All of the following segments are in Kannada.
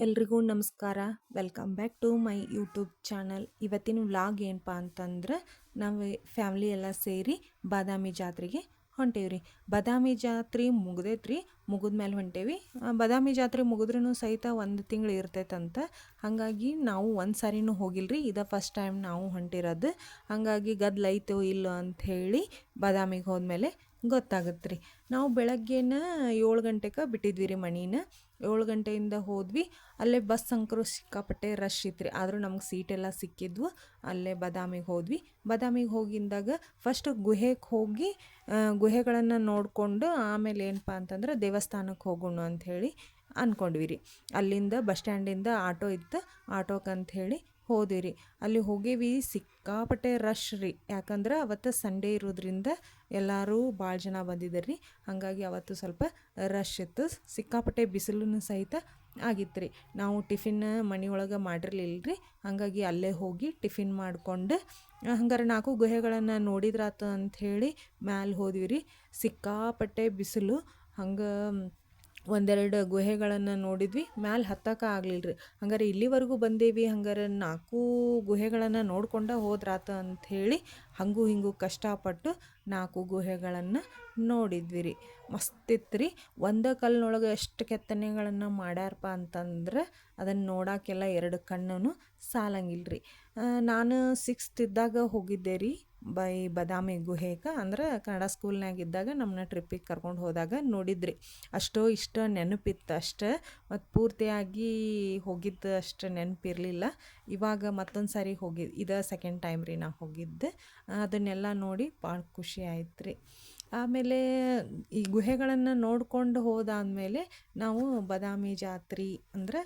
ಎಲ್ರಿಗೂ ನಮಸ್ಕಾರ. Welcome back to my YouTube channel. ಇವತ್ತಿನ ವ್ಲಾಗ್ ಏನಪ್ಪ ಅಂತಂದ್ರೆ ನಾವು ಫ್ಯಾಮ್ಲಿ ಎಲ್ಲ ಸೇರಿ ಬಾದಾಮಿ ಜಾತ್ರೆಗೆ ಹೊಂಟೇವ್ರಿ. ಬಾದಾಮಿ ಜಾತ್ರೆ ಮುಗ್ದೈತ್ರಿ, ಮುಗಿದ್ಮೇಲೆ ಹೊಂಟೇವಿ. ಬಾದಾಮಿ ಜಾತ್ರೆ ಮುಗಿದ್ರೂ ಸಹಿತ ಒಂದು ತಿಂಗಳು ಇರ್ತೈತಂತ. ಹಾಗಾಗಿ ನಾವು ಒಂದು ಸಾರಿನೂ ಹೋಗಿಲ್ರಿ, ಇದ ಫಸ್ಟ್ ಟೈಮ್ ನಾವು ಹೊಂಟಿರೋದು. ಹಾಗಾಗಿ ಗದ್ದಲೈತೋ ಇಲ್ಲೋ ಅಂಥೇಳಿ ಬಾದಾಮಿಗೆ ಹೋದ್ಮೇಲೆ ಗೊತ್ತಾಗತ್ತೆ ರೀ. ನಾವು ಬೆಳಗ್ಗೆನ 7 ಗಂಟೆಗೆ ಬಿಟ್ಟಿದ್ವಿ ರೀ ಮನೀನ. 7 ಗಂಟೆಯಿಂದ ಹೋದ್ವಿ. ಅಲ್ಲೇ ಬಸ್ ಅಂಕರು ಸಿಕ್ಕಾಪಟ್ಟೆ ರಶ್ ಇತ್ತು ಆದರೂ ನಮ್ಗೆ ಸೀಟೆಲ್ಲ ಸಿಕ್ಕಿದ್ವು. ಅಲ್ಲೇ ಬಾದಾಮಿಗೆ ಹೋದ್ವಿ. ಬಾದಾಮಿಗೆ ಹೋಗಿಂದಾಗ ಫಸ್ಟ್ ಗುಹೆಗೆ ಹೋಗಿ ಗುಹೆಗಳನ್ನು ನೋಡಿಕೊಂಡು ಆಮೇಲೆ ಏನಪ್ಪ ಅಂತಂದ್ರೆ ದೇವಸ್ಥಾನಕ್ಕೆ ಹೋಗೋಣ ಅಂಥೇಳಿ ಅಂದ್ಕೊಂಡ್ವಿ ರೀ. ಅಲ್ಲಿಂದ ಬಸ್ ಸ್ಟ್ಯಾಂಡಿಂದ ಆಟೋ ಇತ್ತು, ಆಟೋಕ್ಕಂಥೇಳಿ ಹೋದ್ವಿ ರೀ. ಅಲ್ಲಿ ಹೋಗೇವಿ, ಸಿಕ್ಕಾಪಟ್ಟೆ ರಶ್ ರೀ. ಯಾಕಂದ್ರೆ ಅವತ್ತು ಸಂಡೇ ಇರೋದ್ರಿಂದ ಎಲ್ಲರೂ ಭಾಳ ಜನ ಬಂದಿದ್ದಾರೆ ರೀ. ಹಾಗಾಗಿ ಅವತ್ತು ಸ್ವಲ್ಪ ರಶ್ ಇತ್ತು, ಸಿಕ್ಕಾಪಟ್ಟೆ ಬಿಸಿಲೂ ಸಹಿತ ಆಗಿತ್ತು ರೀ. ನಾವು ಟಿಫಿನ್ ಮನೆಯೊಳಗೆ ಮಾಡಿರಲಿಲ್ಲ ರೀ. ಹಾಗಾಗಿ ಅಲ್ಲೇ ಹೋಗಿ ಟಿಫಿನ್ ಮಾಡಿಕೊಂಡು ಹಂಗಾರೆ 4 ಗುಹೆಗಳನ್ನು ನೋಡಿದ್ರಾತು ಅಂಥೇಳಿ ಮ್ಯಾಲೆ ಹೋದ್ವಿ ರೀ. ಸಿಕ್ಕಾಪಟ್ಟೆ ಬಿಸಿಲು, ಹಂಗೆ ಒಂದೆರಡು ಗುಹೆಗಳನ್ನು ನೋಡಿದ್ವಿ. ಮ್ಯಾಲೆ ಹತ್ತಕ್ಕೆ ಆಗಲಿಲ್ಲ ರೀ. ಹಂಗಾರೆ ಇಲ್ಲಿವರೆಗೂ ಬಂದೇವಿ, ಹಂಗಾರೆ 4 ಗುಹೆಗಳನ್ನು ನೋಡ್ಕೊಂಡು ಹೋದ್ರಾತ ಅಂಥೇಳಿ ಹಂಗೂ ಹಿಂಗೂ ಕಷ್ಟಪಟ್ಟು 4 ಗುಹೆಗಳನ್ನು ನೋಡಿದ್ವಿ ರೀ. ಮಸ್ತಿತ್ತು ರೀ. ಒಂದು ಕಲ್ಲಿನೊಳಗೆ ಎಷ್ಟು ಕೆತ್ತನೆಗಳನ್ನು ಮಾಡ್ಯಾರಪ್ಪ ಅಂತಂದ್ರೆ ಅದನ್ನು ನೋಡೋಕ್ಕೆಲ್ಲ 2 ಕಣ್ಣು ಸಾಲಂಗಿಲ್ಲ ರೀ. ನಾನು 6th ಇದ್ದಾಗ ಹೋಗಿದ್ದೆ ರೀ ಬಾದಾಮಿ ಗುಹೆಗೆ. ಅಂದ್ರೆ ಕನ್ನಡ ಸ್ಕೂಲ್ನಾಗಿದ್ದಾಗ ನಮ್ಮನ್ನ ಟ್ರಿಪ್ಪಿಗೆ ಕರ್ಕೊಂಡು ಹೋದಾಗ ನೋಡಿದ್ರಿ. ಅಷ್ಟೋ ಇಷ್ಟ ನೆನಪಿತ್ತು ಅಷ್ಟೇ, ಮತ್ತು ಪೂರ್ತಿಯಾಗಿ ಹೋಗಿದ್ದು ಅಷ್ಟು ನೆನಪಿರಲಿಲ್ಲ. ಇವಾಗ ಮತ್ತೊಂದು ಸಾರಿ ಹೋಗಿದ್ದು, ಇದು ಸೆಕೆಂಡ್ ಟೈಮ್ ರೀ ನಾವು ಹೋಗಿದ್ದು. ಅದನ್ನೆಲ್ಲ ನೋಡಿ ಭಾಳ ಖುಷಿ ಆಯ್ತು ರೀ. ಆಮೇಲೆ ಈ ಗುಹೆಗಳನ್ನು ನೋಡ್ಕೊಂಡು ಹೋದಾದಮೇಲೆ ನಾವು ಬಾದಾಮಿ ಜಾತ್ರೆ ಅಂದ್ರೆ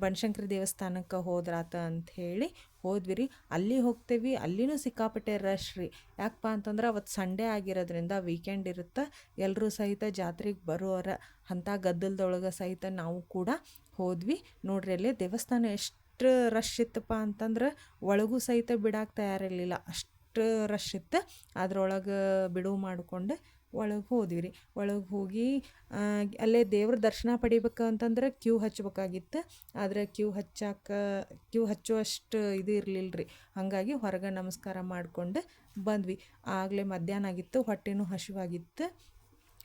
ಬನಶಂಕರಿ ದೇವಸ್ಥಾನಕ್ಕೆ ಹೋದ್ರಾತ ಅಂಥೇಳಿ ಹೋದ್ವಿ ರೀ. ಅಲ್ಲಿ ಹೋಗ್ತೇವೆ, ಅಲ್ಲಿನೂ ಸಿಕ್ಕಾಪಟ್ಟೆ ರಶ್ ರೀ. ಯಾಕಪ್ಪ ಅಂತಂದ್ರೆ ಅವತ್ತು ಸಂಡೇ ಆಗಿರೋದ್ರಿಂದ ವೀಕೆಂಡ್ ಇರುತ್ತೆ, ಎಲ್ಲರೂ ಸಹಿತ ಜಾತ್ರೆಗೆ ಬರೋರ ಅಂಥ ಗದ್ದಲದೊಳಗೆ ಸಹಿತ ನಾವು ಕೂಡ ಹೋದ್ವಿ. ನೋಡ್ರಿ ಅಲ್ಲೇ ದೇವಸ್ಥಾನ ಎಷ್ಟು ರಶ್ ಇತ್ತಪ್ಪ ಅಂತಂದ್ರೆ ಒಳಗೂ ಸಹಿತ ಬಿಡಕ್ಕೆ ತಯಾರಿರಲಿಲ್ಲ, ಅಷ್ಟು ರಶ್ ಇತ್ತು. ಅದ್ರೊಳಗೆ ಬಿಡುವು ಮಾಡಿಕೊಂಡು ಒಳಗೆ ಹೋದ್ವಿ ರೀ. ಒಳಗೆ ಹೋಗಿ ಅಲ್ಲೇ ದೇವ್ರ ದರ್ಶನ ಪಡಿಬೇಕು ಅಂತಂದ್ರೆ ಕ್ಯೂ ಹಚ್ಬೇಕಾಗಿತ್ತು. ಆದರೆ ಕ್ಯೂ ಹಚ್ಚುವಷ್ಟು ಇದು ಇರಲಿಲ್ಲ ರೀ. ಹಾಗಾಗಿ ಹೊರಗೆ ನಮಸ್ಕಾರ ಮಾಡಿಕೊಂಡು ಬಂದ್ವಿ. ಆಗಲೇ ಮಧ್ಯಾಹ್ನ ಆಗಿತ್ತು, ಹೊಟ್ಟೆನೂ ಹಸಿವಾಗಿತ್ತು.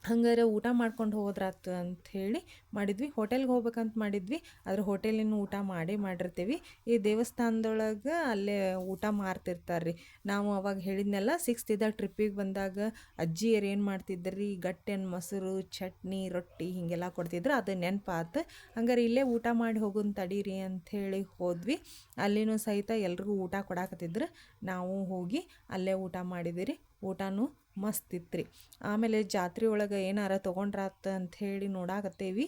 ಹಂಗಾರೆ ಊಟ ಮಾಡ್ಕೊಂಡು ಹೋದ್ರಾತು ಅಂಥೇಳಿ ಮಾಡಿದ್ವಿ. ಹೋಟೆಲ್ಗೆ ಹೋಗ್ಬೇಕಂತ ಮಾಡಿದ್ವಿ, ಆದರೆ ಹೋಟೆಲಿನ ಊಟ ಮಾಡಿರ್ತೀವಿ. ಈ ದೇವಸ್ಥಾನದೊಳಗೆ ಅಲ್ಲೇ ಊಟ ಮಾರ್ತಿರ್ತಾರೆ ರೀ. ನಾವು ಅವಾಗ ಹೇಳಿದ್ನೆಲ್ಲ 6th ಇದ್ದಾಗ ಟ್ರಿಪ್ಪಿಗೆ ಬಂದಾಗ ಅಜ್ಜಿಯರು ಏನು ಮಾಡ್ತಿದ್ರಿ, ಗಟ್ಟೆನ ಮೊಸರು, ಚಟ್ನಿ, ರೊಟ್ಟಿ ಹೀಗೆಲ್ಲ ಕೊಡ್ತಿದ್ರು. ಅದು ನೆನಪಾತು. ಹಂಗಾರೆ ಇಲ್ಲೇ ಊಟ ಮಾಡಿ ಹೋಗೋಣ ತಡೀರಿ ಅಂಥೇಳಿ ಹೋದ್ವಿ. ಅಲ್ಲಿನೂ ಸಹಿತ ಎಲ್ರಿಗೂ ಊಟ ಕೊಡಾಕತ್ತಿದ್ರು. ನಾವು ಹೋಗಿ ಅಲ್ಲೇ ಊಟ ಮಾಡಿದ್ವಿ ರೀ. ಊಟನೂ ಮಸ್ತ್ ಇತ್ತು ರೀ. ಆಮೇಲೆ ಜಾತ್ರೆ ಒಳಗೆ ಏನಾರ ತೊಗೊಂಡ್ರಾತ ಅಂಥೇಳಿ ನೋಡಾಕತ್ತೇವಿ.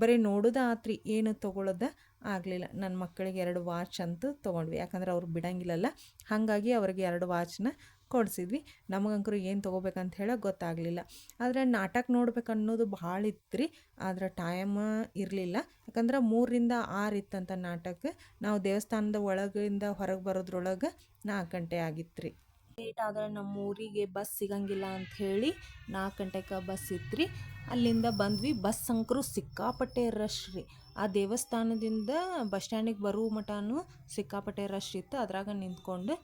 ಬರೀ ನೋಡೋದು ಆತ್ರಿ, ಏನು ತೊಗೊಳೋದು ಆಗಲಿಲ್ಲ. ನನ್ನ ಮಕ್ಕಳಿಗೆ 2 ವಾಚ್ ಅಂತೂ ತೊಗೊಂಡ್ವಿ, ಯಾಕಂದ್ರೆ ಅವ್ರು ಬಿಡಂಗಿಲ್ಲಲ್ಲ. ಹಾಗಾಗಿ ಅವ್ರಿಗೆ 2 ವಾಚ್ನ ಕೊಡಿಸಿದ್ವಿ. ನಮಗಂಕರು ಏನು ತೊಗೋಬೇಕಂತ ಹೇಳೋಕೆ ಗೊತ್ತಾಗಲಿಲ್ಲ. ಆದರೆ ನಾಟಕ ನೋಡ್ಬೇಕು ಅನ್ನೋದು ಭಾಳ ಇತ್ತು ರೀ. ಆದರೆ ಟೈಮ್ ಇರಲಿಲ್ಲ, ಯಾಕಂದ್ರೆ 3ರಿಂದ 6 ಇತ್ತಂತ ನಾಟಕ. ನಾವು ದೇವಸ್ಥಾನದ ಒಳಗಿಂದ ಹೊರಗೆ ಬರೋದ್ರೊಳಗೆ 4 ಗಂಟೆ ಆಗಿತ್ತು ರೀ. ಲೇಟ್ ಆದರೆ ನಮ್ಮ ಊರಿಗೆ ಬಸ್ ಸಿಗಂಗಿಲ್ಲ ಅಂಥೇಳಿ 4 ಗಂಟೆಗೆ ಬಸ್ ಇತ್ತು ರೀ. ಅಲ್ಲಿಂದ ಬಂದ್ವಿ. ಬಸ್ ಅಂಕರು ಸಿಕ್ಕಾಪಟ್ಟೆ ರಶ್ ರೀ. ಆ ದೇವಸ್ಥಾನದಿಂದ ಬಸ್ ಸ್ಟ್ಯಾಂಡಿಗೆ ಬರೋ ಮಟನೂ ಸಿಕ್ಕಾಪಟ್ಟೆ ರಶ್ ಇತ್ತು. ಅದ್ರಾಗ ನಿಂತ್ಕೊಂಡು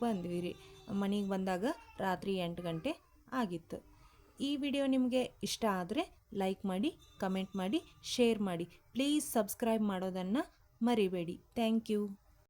ಬಂದ್ವಿ ರೀ. ಮನೆಗೆ ಬಂದಾಗ ರಾತ್ರಿ 8 ಗಂಟೆ ಆಗಿತ್ತು. ಈ ವಿಡಿಯೋ ನಿಮಗೆ ಇಷ್ಟ ಆದರೆ ಲೈಕ್ ಮಾಡಿ, ಕಮೆಂಟ್ ಮಾಡಿ, ಶೇರ್ ಮಾಡಿ. ಪ್ಲೀಸ್ ಸಬ್ಸ್ಕ್ರೈಬ್ ಮಾಡೋದನ್ನು ಮರಿಬೇಡಿ. Thank you.